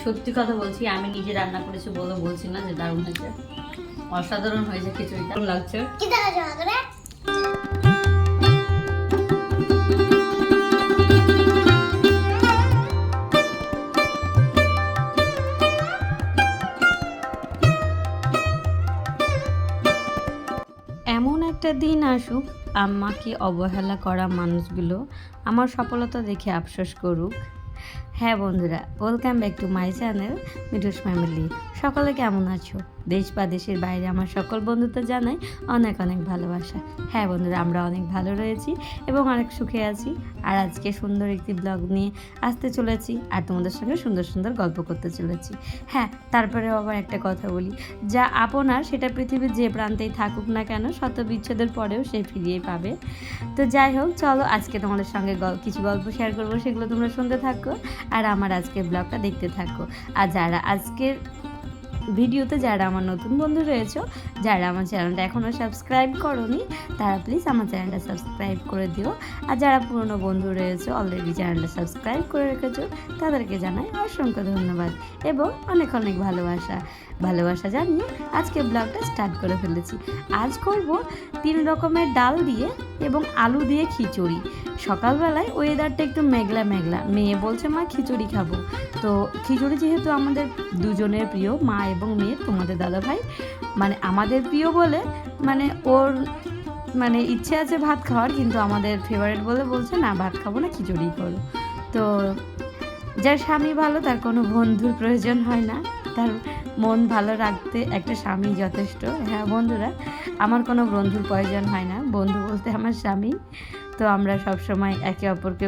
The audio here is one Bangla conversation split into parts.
সত্যি কথা বলছি, আমি নিজে রান্না করেছি বলে বলছি না যে দারুণ হয়েছে, অসাধারণ হয়েছে খিচুড়িটা। কেমন লাগছে? এমন একটা দিন আসুক আমাকে অবহেলা করা মানুষগুলো আমার সফলতা দেখে আফসোস করুক। হ্যাঁ বন্ধুরা, welcome back to my channel Mithu's family. সকলে কেমন আছো? দেশ বা দেশের বাইরে আমার সকল বন্ধুদের জানাই অনেক অনেক ভালোবাসা। হ্যাঁ বন্ধুরা, আমরা অনেক ভালো রয়েছি এবং অনেক সুখে আছি। আর আজকে সুন্দর একটি ব্লগ নিয়ে আসতে চলেছি আর তোমাদের সঙ্গে সুন্দর সুন্দর গল্প করতে চলেছি। হ্যাঁ, তারপরেও আবার একটা কথা বলি, যা আপনার সেটা পৃথিবীর যে প্রান্তেই থাকুক না কেন, শত বিচ্ছেদের পরেও সে ফিরিয়ে পাবে। তো যাই হোক, চলো আজকে তোমাদের সঙ্গে কিছু গল্প শেয়ার করবো, সেগুলো তোমরা শুনতে থাকো আর আমার আজকের ব্লগটা দেখতে থাকো। আর যারা আজকের ভিডিওতে যারা আমার নতুন বন্ধু রয়েছে, যারা আমার চ্যানেলটা এখনও সাবস্ক্রাইব করোনি, তারা প্লিজ আমার চ্যানেলটা সাবস্ক্রাইব করে দিও। আর যারা পুরনো বন্ধু রয়েছে, অলরেডি চ্যানেলটা সাবস্ক্রাইব করে রেখেছো, তাদেরকে জানাই অসংখ্য ধন্যবাদ এবং অনেক অনেক ভালোবাসা জানিয়ে আজকে ব্লগটা স্টার্ট করে ফেলেছি। আজ করব 3 রকমের ডাল দিয়ে এবং আলু দিয়ে খিচুড়ি। সকালবেলায় ওয়েদারটা একটু মেঘলা মেঘলা, মেয়ে বলছে মা খিচুড়ি খাবো। তো খিচুড়ি যেহেতু আমাদের দুজনের প্রিয়, মা এবং মেয়ে, তোমাদের দাদা ভাই মানে আমাদের প্রিয় বলে মানে ওর মানে ইচ্ছে আছে ভাত খাওয়ার, কিন্তু আমাদের ফেভারিট বলে বলছে না ভাত খাবো না, খিচুড়ি করো। তো যার স্বামী ভালো তার কোনো বন্ধুর প্রয়োজন হয় না, তার মন ভালো রাখতে একটা স্বামী যথেষ্ট। হ্যাঁ বন্ধুরা, আমার কোনো বন্ধুর প্রয়োজন হয় না, বন্ধু বলতে আমার স্বামী। তো আমরা সবসময় একে অপরকে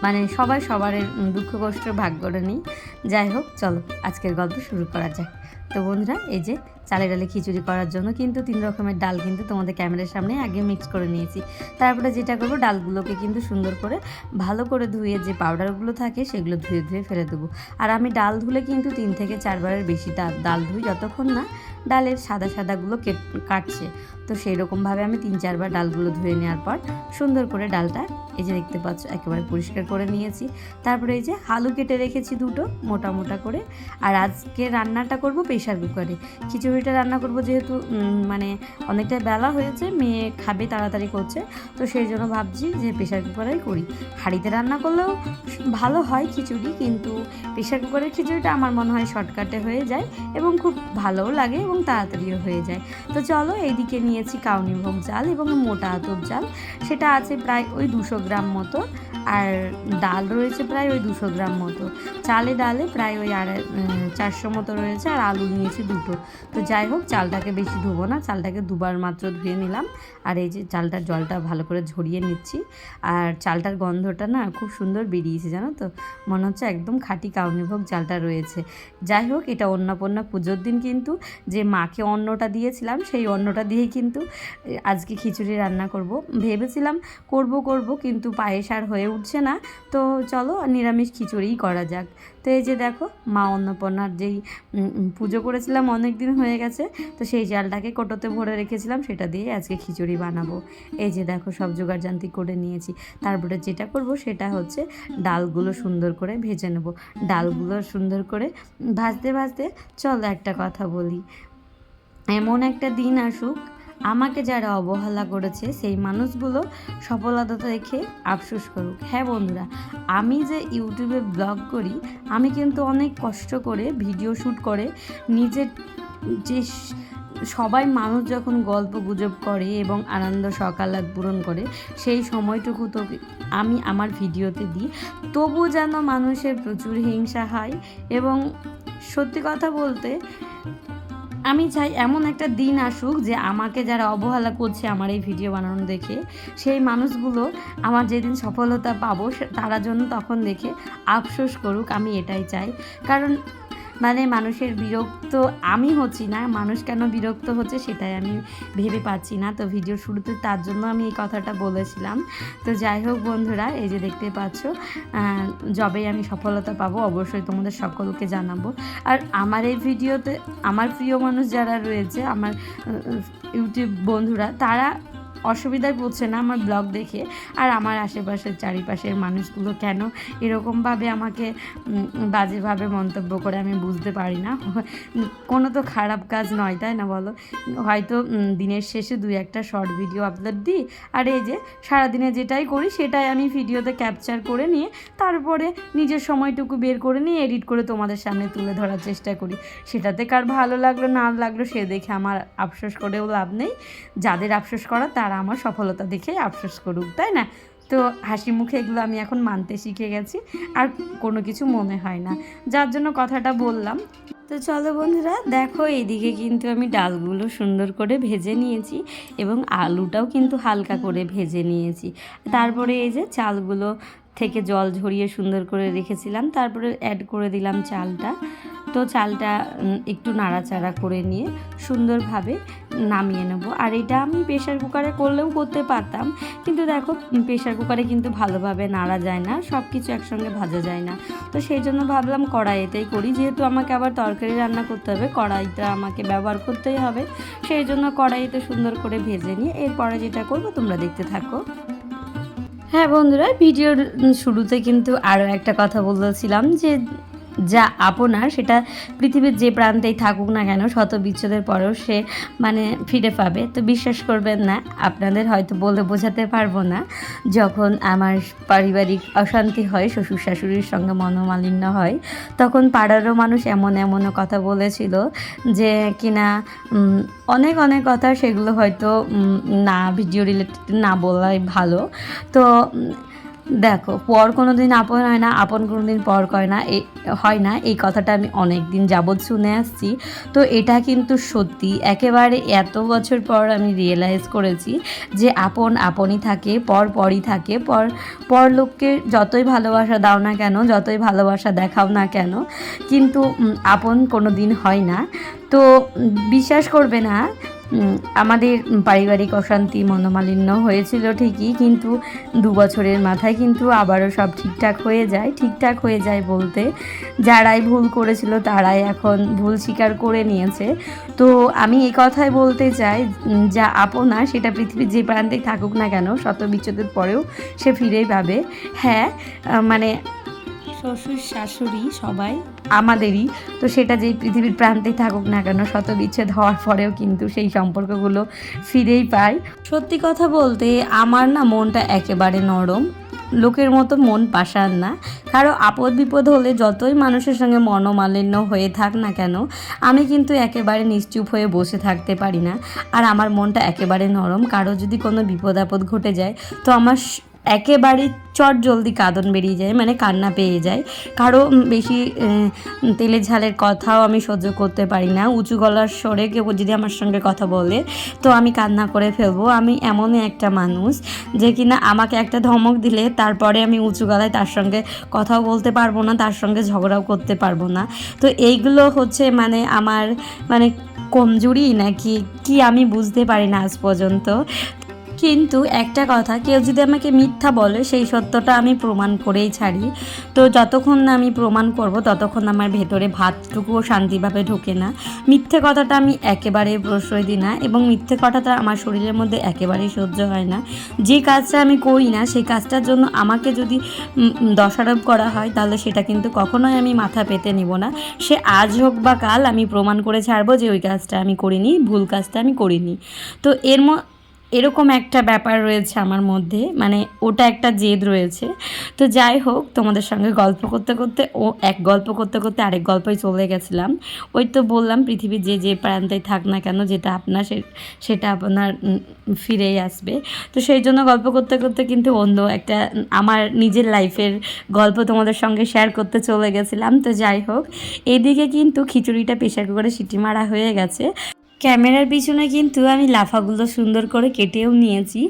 মানে সবাই সবার দুঃখ কষ্ট ভাগ করে নিই। যাই হোক, চলো আজকের গল্প শুরু করা যাক। তো বন্ধুরা, এই যে চালে ডালে খিচুড়ি করার জন্য কিন্তু 3 রকমের ডাল কিন্তু তোমাদের ক্যামেরার সামনে আগে মিক্স করে নিয়েছি। তারপরে যেটা করবো, ডালগুলোকে কিন্তু সুন্দর করে ভালো করে ধুয়ে যে পাউডারগুলো থাকে সেগুলো ধুয়ে ধুয়ে ফেলে দেবো। আর আমি ডাল ধুলে কিন্তু 3 থেকে 4 বারের বেশি ডাল ধুই, যতক্ষণ না ডালের সাদা সাদাগুলো কাটছে। তো সেই রকমভাবে আমি 3-4 বার ডালগুলো ধুয়ে নেওয়ার পর সুন্দর করে ডালটা এই যে দেখতে পাচ্ছ একেবারে পরিষ্কার করে নিয়েছি। তারপরে এই যে আলু কেটে রেখেছি 2টো মোটা মোটা করে। আর আজকে রান্নাটা করব প্রেশার কুকারে। খিচুড়িটা রান্না করব যেহেতু মানে অনেকটা বেলা হয়েছে, মেয়ে খাবে তাড়াতাড়ি করছে, তো সেই জন্য ভাবছি যে প্রেশার কুকারেই করি। হাঁড়িতে রান্না করলেও ভালো হয় খিচুড়ি, কিন্তু প্রেশার কুকারের খিচুড়িটা আমার মনে হয় শর্টকাটে হয়ে যায় এবং খুব ভালোও লাগে এবং তাড়াতাড়িও হয়ে যায়। তো চলো, এইদিকে নিয়েছি কাউনিভোগ চাল এবং মোটা আতপ চাল, সেটা আছে প্রায় ওই 200 গ্রাম মতো। আর ডাল রয়েছে প্রায় ওই 200 গ্রাম মতো। চালে ডালে প্রায় ওই 400 মতো রয়েছে। আর আলু নিয়েছি 2টো। তো যাই হোক, চালটাকে বেশি ধুবো না, চালটাকে 2বার মাত্র ধুয়ে নিলাম। আর এই যে চালটার জলটা ভালো করে ঝরিয়ে নিচ্ছি। আর চালটার গন্ধটা না খুব সুন্দর বেরিয়েছে, জানো তো, মনে হচ্ছে একদম খাঁটি কাউনিভোগ চালটা রয়েছে। যাই হোক, এটা অন্নপূর্ণা পুজোর দিন কিন্তু যে মাকে অন্নটা দিয়েছিলাম, সেই অন্নটা দিয়েই কিন্তু আজকে খিচুড়ি রান্না করব। ভেবেছিলাম করব কিন্তু পায়েস আর হয়ে উঠছে না, তো চলো নিরামিষ খিচুড়িই করা যাক। তো এই যে দেখো, মা অন্নপূর্ণার যেই পুজো করেছিলাম অনেক দিন হয়ে গেছে, তো সেই চালটাকে কোটোতে ভরে রেখেছিলাম, সেটা দিয়ে আজকে খিচুড়ি বানাবো। এই যে দেখো, সব জোগাড়জান্তি করে নিয়েছি। তারপরে যেটা করব সেটা হচ্ছে ডালগুলো সুন্দর করে ভেজে নেব। ডালগুলো সুন্দর করে ভাজতে ভাজতে চলো একটা কথা বলি, এমন একটা দিন আসুক আমাকে যারা অবহেলা করেছে সেই মানুষগুলো সফলতা দেখে আফসোস করুক। হ্যাঁ বন্ধুরা, আমি যে ইউটিউবে ব্লগ করি, আমি কিন্তু অনেক কষ্ট করে ভিডিও শ্যুট করে নিজের যে সবাই মানুষ যখন গল্প গুজব করে এবং আনন্দ সকালাত পূরণ করে, সেই সময়টুকু তো আমি আমার ভিডিওতে দিই, তবু যেন মানুষের প্রচুর হিংসা হয়। এবং সত্যি কথা বলতে আমি চাই এমন একটা দিন আসুক যে আমাকে যারা অবহেলা করছে আমার এই ভিডিও বানানো দেখে, সেই মানুষগুলো আমার যেদিন সফলতা পাবো তারা জন্য তখন দেখে আফসোস করুক। আমি এটাই চাই। কারণ মানে মানুষের বিরক্ত আমি হচ্ছি না, মানুষ কেন বিরক্ত হচ্ছে সেটাই আমি ভেবে পাচ্ছি না। তো ভিডিওর শুরুতে তার জন্য আমি এই কথাটা বলেছিলাম। তো যাই হোক বন্ধুরা, এই যে দেখতে পাচ্ছ, যবেই আমি সফলতা পাবো অবশ্যই তোমাদের সকলকে জানাবো। আর আমার এই ভিডিওতে আমার প্রিয় মানুষ যারা রয়েছে, আমার ইউটিউব বন্ধুরা, তারা অসুবিধায় পড়ছে না আমার ব্লগ দেখে। আর আমার আশেপাশের চারিপাশের মানুষগুলো কেন এরকমভাবে আমাকে বাজেভাবে মন্তব্য করে আমি বুঝতে পারি না। কোনো তো খারাপ কাজ নয়, তাই না বলো? হয়তো দিনের শেষে 2-1টা শর্ট ভিডিও আপলোড দিই, আর এই যে সারাদিনে যেটাই করি সেটাই আমি ভিডিওতে ক্যাপচার করে নিয়ে তারপরে নিজের সময়টুকু বের করে নিয়ে এডিট করে তোমাদের সামনে তুলে ধরার চেষ্টা করি। সেটাতে কার ভালো লাগলো না লাগলো সে দেখে আমার আফসোস করেও লাভ নেই। যাদের আফসোস করা তারা আমার সফলতা দেখে আফসোস করুক, তাই না? তো হাসি মুখে এগুলো আমি এখন মানতে শিখে গেছি, আর কোনো কিছু মনে হয় না, যার জন্য কথাটা বললাম। তো চলো বন্ধুরা, দেখো এইদিকে কিন্তু আমি ডালগুলো সুন্দর করে ভেজে নিয়েছি এবং আলুটাও কিন্তু হালকা করে ভেজে নিয়েছি। তারপরে এই যে চালগুলো থেকে জল ঝরিয়ে সুন্দর করে রেখেছিলাম, তারপরে অ্যাড করে দিলাম চালটা। তো চালটা একটু নাড়াচাড়া করে নিয়ে সুন্দরভাবে নামিয়ে নেব। আর এটা আমি প্রেশার কুকারে করলেও করতে পারতাম, কিন্তু দেখো প্রেশার কুকারে কিন্তু ভালোভাবে নাড়া যায় না, সব কিছু একসঙ্গে ভাজা যায় না। তো সেই জন্য ভাবলাম কড়াইতেই করি, যেহেতু আমাকে আবার তরকারি রান্না করতে হবে, কড়াইটা আমাকে ব্যবহার করতেই হবে। সেই জন্য কড়াইতে সুন্দর করে ভেজে নিয়ে এরপরে যেটা করবো তোমরা দেখতে থাকো। হ্যাঁ বন্ধুরা, ভিডিওর শুরুতে কিন্তু আরও একটা কথা বলেছিলাম যে যা আপনার সেটা পৃথিবীর যে প্রান্তেই থাকুক না কেন, শত বিচ্ছেদের পরেও সে মানে ফিরে পাবে। তো বিশ্বাস করবেন না, আপনাদের হয়তো বলে বোঝাতে পারবো না, যখন আমার পারিবারিক অশান্তি হয়, শ্বশুর শাশুড়ির সঙ্গে মনোমালিন্য হয়, তখন পাড়ারও মানুষ এমনও কথা বলেছিল যে কিনা অনেক কথা, সেগুলো হয়তো না ভিডিও রিলেটেড না বলাই ভালো। তো দেখো, পর কোনো দিন আপন হয় না, আপন কোনো দিন পর হয় না, এই কথাটা আমি অনেক দিন যাবৎ শুনে আসছি। তো এটা কিন্তু সত্যি, একেবারে এত বছর পর আমি রিয়েলাইজ করেছি যে আপন আপনই থাকে, পর পরই থাকে। পর লোককে যতই ভালোবাসা দাও না কেন, যতই ভালোবাসা দেখাও না কেন, কিন্তু আপন কোনো দিন হয় না। তো বিশ্বাস করবে না, আমাদের পারিবারিক অশান্তি মনোমালিন্য হয়েছিল ঠিকই, কিন্তু 2 বছরের মাথায় কিন্তু আবারও সব ঠিকঠাক হয়ে যায় বলতে যারাই ভুল করেছিল তারাই এখন ভুল স্বীকার করে নিয়েছে। তো আমি এই কথাই বলতে চাই, যা আপনা সেটা পৃথিবীর যে প্রান্তেই থাকুক না কেন, শত বিচ্ছেদের পরেও সে ফিরেই পাবে। হ্যাঁ, মানে শ্বশুর শাশুড়ি সবাই আমাদেরই, তো সেটা যেই পৃথিবীর প্রান্তেই থাকুক না কেন, শত বিচ্ছেদ হওয়ার পরেও কিন্তু সেই সম্পর্কগুলো ফিরেই পায়। সত্যি কথা বলতে আমার না মনটা একেবারে নরম, লোকের মতো মন পাষাণ না। কারো আপদ বিপদ হলে যতই মানুষের সঙ্গে মনোমালিন্য হয়ে থাক না কেন, আমি কিন্তু একেবারে নিশ্চুপ হয়ে বসে থাকতে পারি না। আর আমার মনটা একেবারে নরম, কারো যদি কোনো বিপদ আপদ ঘটে যায় তো আমার একেবারে জলদি কাঁদন বেরিয়ে যায়, মানে কান্না পেয়ে যায়। কারো বেশি তেলে ঝালের কথাও আমি সহ্য করতে পারি না। উঁচু গলার স্বরে কেউ যদি আমার সঙ্গে কথা বলে তো আমি কান্না করে ফেলবো। আমি এমনই একটা মানুষ যে কিনা আমাকে একটা ধমক দিলে তারপরে আমি উঁচু গলায় তার সঙ্গে কথাও বলতে পারবো না, তার সঙ্গে ঝগড়াও করতে পারবো না। তো এইগুলো হচ্ছে মানে আমার মানে কমজোরি নাকি কি আমি বুঝতে পারি না আজ পর্যন্ত। কিন্তু একটা কথা, কেউ যদি আমাকে মিথ্যা বলে সেই সত্যটা আমি প্রমাণ করেই ছাড়ি। তো যতক্ষণ না আমি প্রমাণ করব ততক্ষণ আমার ভেতরে ভাতটুকুও শান্তিভাবে ঢোকে না। মিথ্যে কথাটা আমি একেবারেই প্রশ্রয় দিই না, এবং মিথ্যে কথাটা আমার শরীরের মধ্যে একেবারেই সহ্য হয় না। যে কাজটা আমি করি না সেই কাজটার জন্য আমাকে যদি দোষারোপ করা হয় তাহলে সেটা কিন্তু কখনোই আমি মাথা পেতে নেব না। সে আজ হোক বা কাল আমি প্রমাণ করে ছাড়বো যে ওই কাজটা আমি করিনি, ভুল কাজটা আমি করিনি। তো এরকম একটা ব্যাপার রয়েছে আমার মধ্যে, মানে ওটা একটা জেদ রয়েছে। তো যাই হোক, তোমাদের সঙ্গে গল্প করতে করতে এক গল্প করতে করতে আরেক গল্পই চলে গেছিলাম। ওই তো বললাম, পৃথিবীর যে প্রান্তেই থাক না কেন, যেটা আপনার সেটা আপনার ফিরেই আসবে। তো সেই জন্য গল্প করতে করতে কিন্তু অন্য একটা আমার নিজের লাইফের গল্প তোমাদের সঙ্গে শেয়ার করতে চলে গেছিলাম। তো যাই হোক, এদিকে কিন্তু খিচুড়িটা প্রেশার কুকারে সিটি মারা হয়ে গেছে। ক্যামেরার পিছনে কিন্তু আমি লাফাগুলো সুন্দর করে কেটেও নিয়েছি।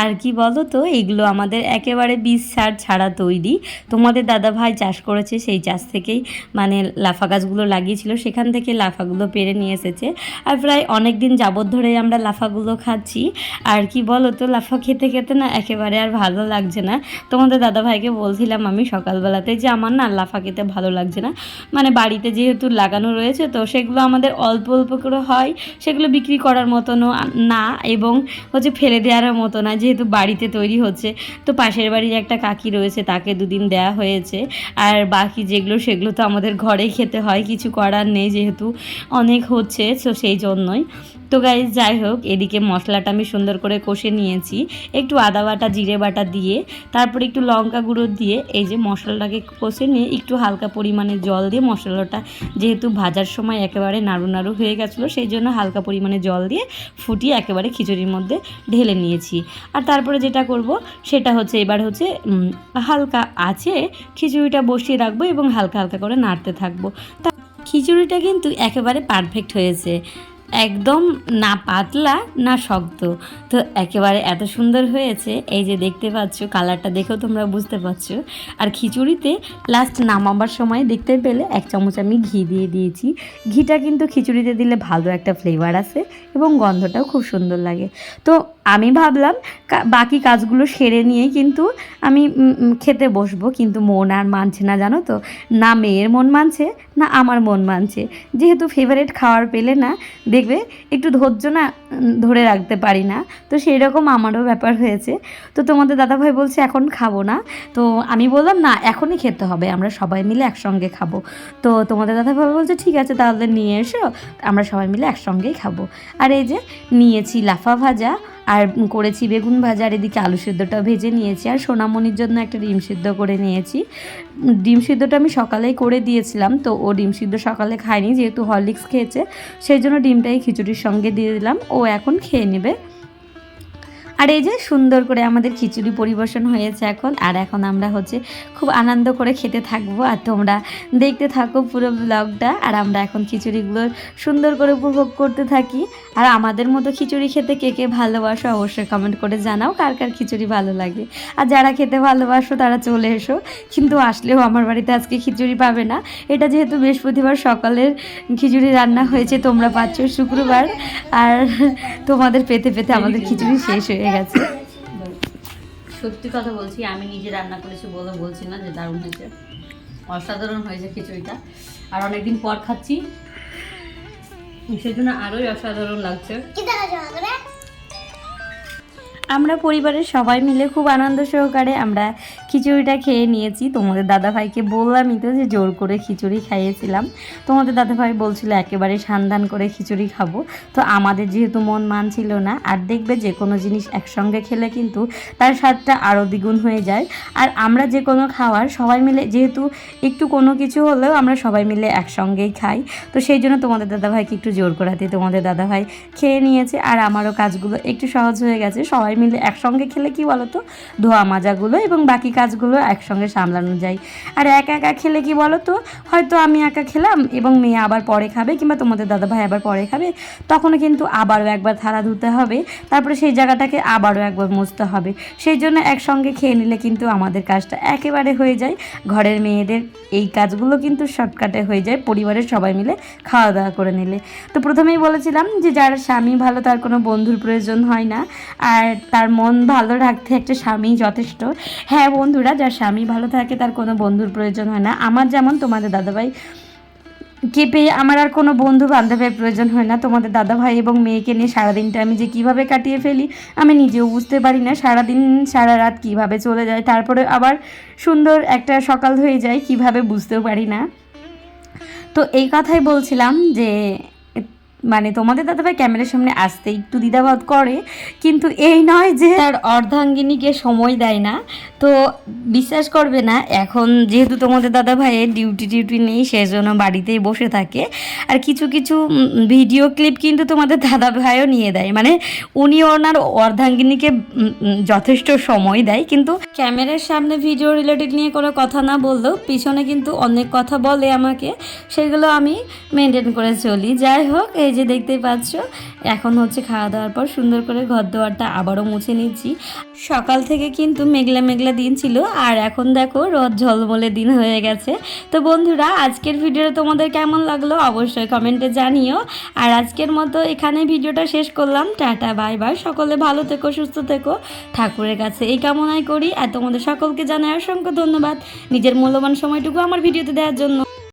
আর কি বলো তো, এগুলো আমাদের একেবারে বীজ সার ছাড়া তৈরি। তোমাদের দাদা ভাই চাষ করেছে, সেই চাষ থেকেই মানে লাফা গাছগুলো লাগিয়েছিল, সেখান থেকে লাফাগুলো পেরে নিয়ে এসেছে। আর প্রায় অনেক দিন যাবৎ ধরেই আমরা লাফাগুলো খাচ্ছি। আর কি বলো তো, লাফা খেতে খেতে না একেবারে আর ভালো লাগছে না। তোমাদের দাদা ভাইকে বলছিলাম আমি সকালবেলাতে যে আমার না লাফা খেতে ভালো লাগছে না, মানে বাড়িতে যেহেতু লাগানো রয়েছে তো সেগুলো আমাদের অল্প অল্প করে হয়, সেগুলো বিক্রি করার মতনও না এবং হচ্ছে ফেলে দেওয়ার মতো না, যেহেতু বাড়িতে তৈরি হচ্ছে। তো পাশের বাড়ির একটা কাকি রয়েছে, তাকে দুদিন দেয়া হয়েছে। আর বাকি যেগুলো সেগুলো তো আমাদের ঘরেই খেতে হয়, কিছু করার নেই, যেহেতু অনেক হচ্ছে। তো সেই জন্যই তো গাইজ, যাই হোক, এদিকে মশলাটা আমি সুন্দর করে কষে নিয়েছি, একটু আদা বাটা জিরে বাটা দিয়ে, তারপরে একটু লঙ্কা গুঁড়ো দিয়ে এই যে মশলাটাকে কষে নিয়ে একটু হালকা পরিমাণে জল দিয়ে, মশলাটা যেহেতু ভাজার সময় একেবারে নাড়ু নাড়ু হয়ে গেছিলো, সেই জন্য হালকা পরিমাণে জল দিয়ে ফুটিয়ে একেবারে খিচুড়ির মধ্যে ঢেলে নিয়েছি। আর তারপরে যেটা করব সেটা হচ্ছে, এবার হচ্ছে হালকা আছে খিচুড়িটা বসিয়ে রাখবো এবং হালকা হালকা করে নাড়তে থাকবো। তা খিচুড়িটা কিন্তু একেবারে পারফেক্ট হয়েছে, একদম না পাতলা না শক্ত, তো একেবারে এত সুন্দর হয়েছে। এই যে দেখতে পাচ্ছ, কালারটা দেখেও তোমরা বুঝতে পারছো। আর খিচুড়িতে লাস্ট নামাবার সময় দেখতে পেলে 1 চামচ আমি ঘি দিয়ে দিয়েছি। ঘিটা কিন্তু খিচুড়িতে দিলে ভালো একটা ফ্লেভার আসে এবং গন্ধটাও খুব সুন্দর লাগে। তো আমি ভাবলাম বাকি কাজগুলো সেরে নিয়েই কিন্তু আমি খেতে বসবো, কিন্তু মন আর মানছে না, জানো তো, না মেয়ের মন মানছে না আমার মন মানছে। যেহেতু ফেভারিট খাওয়ার পেলে না দেখবে একটু ধৈর্য না ধরে রাখতে পারি না, তো সেই রকম আমারও ব্যাপার হয়েছে। তো তোমাদের দাদাভাই বলছে এখন খাবো না, তো আমি বললাম না এখনই খেতে হবে, আমরা সবাই মিলে একসঙ্গে খাবো। তো তোমাদের দাদাভাই বলছে ঠিক আছে তাহলে নিয়ে এসো, আমরা সবাই মিলে একসঙ্গেই খাবো। আর এই যে নিয়েছি লাফা ভাজা, আর করেছি বেগুন ভাজা, আর এদিকে আলু সিদ্ধটাও ভেজে নিয়েছি, আর সোনামণির জন্য একটা ডিম সিদ্ধ করে নিয়েছি। ডিম সিদ্ধটা আমি সকালেই করে দিয়েছিলাম, তো ও ডিম সিদ্ধ সকালে খায়নি, যেহেতু হরলিক্স খেয়েছে, সেই জন্য ডিমটাই খিচুড়ির সঙ্গে দিয়ে দিলাম, ও এখন খেয়ে নেবে। আর এই যে সুন্দর করে আমাদের খিচুড়ি পরিবেশন হয়েছে এখন, আর এখন আমরা হচ্ছে খুব আনন্দ করে খেতে থাকবো, আর তোমরা দেখতে থাকো পুরো ব্লগটা। আর আমরা এখন খিচুড়িগুলো সুন্দর করে উপভোগ করতে থাকি। আর আমাদের মতো খিচুড়ি খেতে কে কে ভালোবাসো অবশ্যই কমেন্ট করে জানাও কার কার খিচুড়ি ভালো লাগে। আর যারা খেতে ভালোবাসো তারা চলে এসো, কিন্তু আসলেও আমার বাড়িতে আজকে খিচুড়ি পাবে না, এটা যেহেতু বৃহস্পতিবার সকালের খিচুড়ি রান্না হয়েছে, তোমরা পাচ্ছ শুক্রবার, আর তোমাদের পেতে পেতে আমাদের খিচুড়ি শেষ হয়ে গেছে। সত্যি কথা বলছি, আমি নিজে রান্না করেছি বলে বলছি না যে দারুণ হয়েছে, অসাধারণ হয়েছে খিচুড়িটা। আর অনেকদিন পর খাচ্ছি, সেই জন্য আরোই অসাধারণ লাগছে। আমরা পরিবারের সবাই মিলে খুব আনন্দ সহকারে আমরা খিচুড়িটা খেয়ে নিয়েছি। তোমাদের দাদাভাইকে বললামই তো যে জোর করে খিচুড়ি খাইয়েছিলাম। তোমাদের দাদাভাই বলছিল একেবারে সান্দান করে খিচুড়ি খাবো, তো আমাদের যেহেতু মন মানছিল না। আর দেখবে যে কোনো জিনিস একসঙ্গে খেলে কিন্তু তার স্বাদটা আরও দ্বিগুণ হয়ে যায়। আর আমরা যে কোনো খাবার সবাই মিলে, যেহেতু একটু কোনো কিছু হলেও আমরা সবাই মিলে একসঙ্গেই খাই, তো সেই জন্য তোমাদের দাদাভাইকে একটু জোর করাতে তোমাদের দাদাভাই খেয়ে নিয়েছে। আর আমারও কাজগুলো একটু সহজ হয়ে গেছে, সবাই মিলে একসঙ্গে খেলে কি বলো তো, ধোয়া মাজাগুলো এবং বাকি কাজগুলো একসঙ্গে সামলানো যায়। আর একা একা খেলে কি বলো তো, হয়তো আমি একা খেলাম এবং মেয়ে আবার পরে খাবে, কিংবা তোমাদের দাদাভাই আবার পরে খাবে, তখনও কিন্তু আবারও একবার থালা ধুতে হবে, তারপরে সেই জায়গাটাকে আবারও একবার মুছতে হবে। সেই জন্য একসঙ্গে খেয়ে নিলে কিন্তু আমাদের কাজটা একেবারে হয়ে যায়। ঘরের মেয়েদের এই কাজগুলো কিন্তু শর্টকাটে হয়ে যায় পরিবারের সবাই মিলে খাওয়া দাওয়া করে নিলে। তো প্রথমেই বলেছিলাম যে যার স্বামী ভালো তার কোনো বন্ধুর প্রয়োজন হয় না, আর তার মন ভালো রাখতে একটা স্বামী যথেষ্ট। হ্যাঁ বন্ধুরা, যার স্বামী ভালো থাকে তার কোনো বন্ধুর প্রয়োজন হয় না। আমার যেমন তোমাদের দাদাভাই কে পেয়ে আমার আর কোনো বন্ধু বান্ধবের প্রয়োজন হয় না। তোমাদের দাদাভাই এবং মেয়েকে নিয়ে সারাদিনটা আমি যে কীভাবে কাটিয়ে ফেলি আমি নিজেও বুঝতে পারি না। সারাদিন সারা রাত কীভাবে চলে যায়, তারপরে আবার সুন্দর একটা সকাল হয়ে যায় কীভাবে বুঝতেও পারি না। তো এই কথাই বলছিলাম যে মানে তোমাদের দাদাভাই ক্যামেরার সামনে আসতে একটু দ্বিধাবোধ করে, কিন্তু এই নয় যে তার অর্ধাঙ্গিনীকে সময় দেয় না। তো বিশ্বাস করবে না, এখন যেহেতু তোমাদের দাদাভাইয়ের ডিউটি নেই, সেজন্য বাড়িতেই বসে থাকে। আর কিছু কিছু ভিডিও ক্লিপ কিন্তু তোমাদের দাদাভাইও নিয়ে দেয়, মানে উনি ওনার অর্ধাঙ্গিনীকে যথেষ্ট সময় দেয়, কিন্তু ক্যামেরার সামনে ভিডিও রিলেটেড নিয়ে কোনো কথা না বললেও পিছনে কিন্তু অনেক কথা বলে আমাকে, সেগুলো আমি মেনটেন করে চলি। যাই হোক, এই যে দেখতেই পাচ্ছ, এখন হচ্ছে খাওয়া দাওয়ার পর সুন্দর করে ঘর দুয়ারটা আবারও মুছে নিচ্ছি। সকাল থেকে কিন্তু মেঘলা মেঘলা দিন ছিল, আর এখন দেখো রোদ ঝলমলে দিন হয়ে গেছে। তো বন্ধুরা, আজকের ভিডিওটা তোমাদের কেমন লাগলো অবশ্যই কমেন্টে জানিও। আর আজকের মতো এখানে ভিডিওটা শেষ করলাম। Tata, bye bye. সকলে ভালো থেকো, সুস্থ থেকো, ঠাকুরের কাছে এই কামনাই করি। আর তোমাদের সকলকে জানাই অসংখ্য ধন্যবাদ নিজের মূল্যবান সময়টুকু আমার ভিডিওতে দেওয়ার জন্য।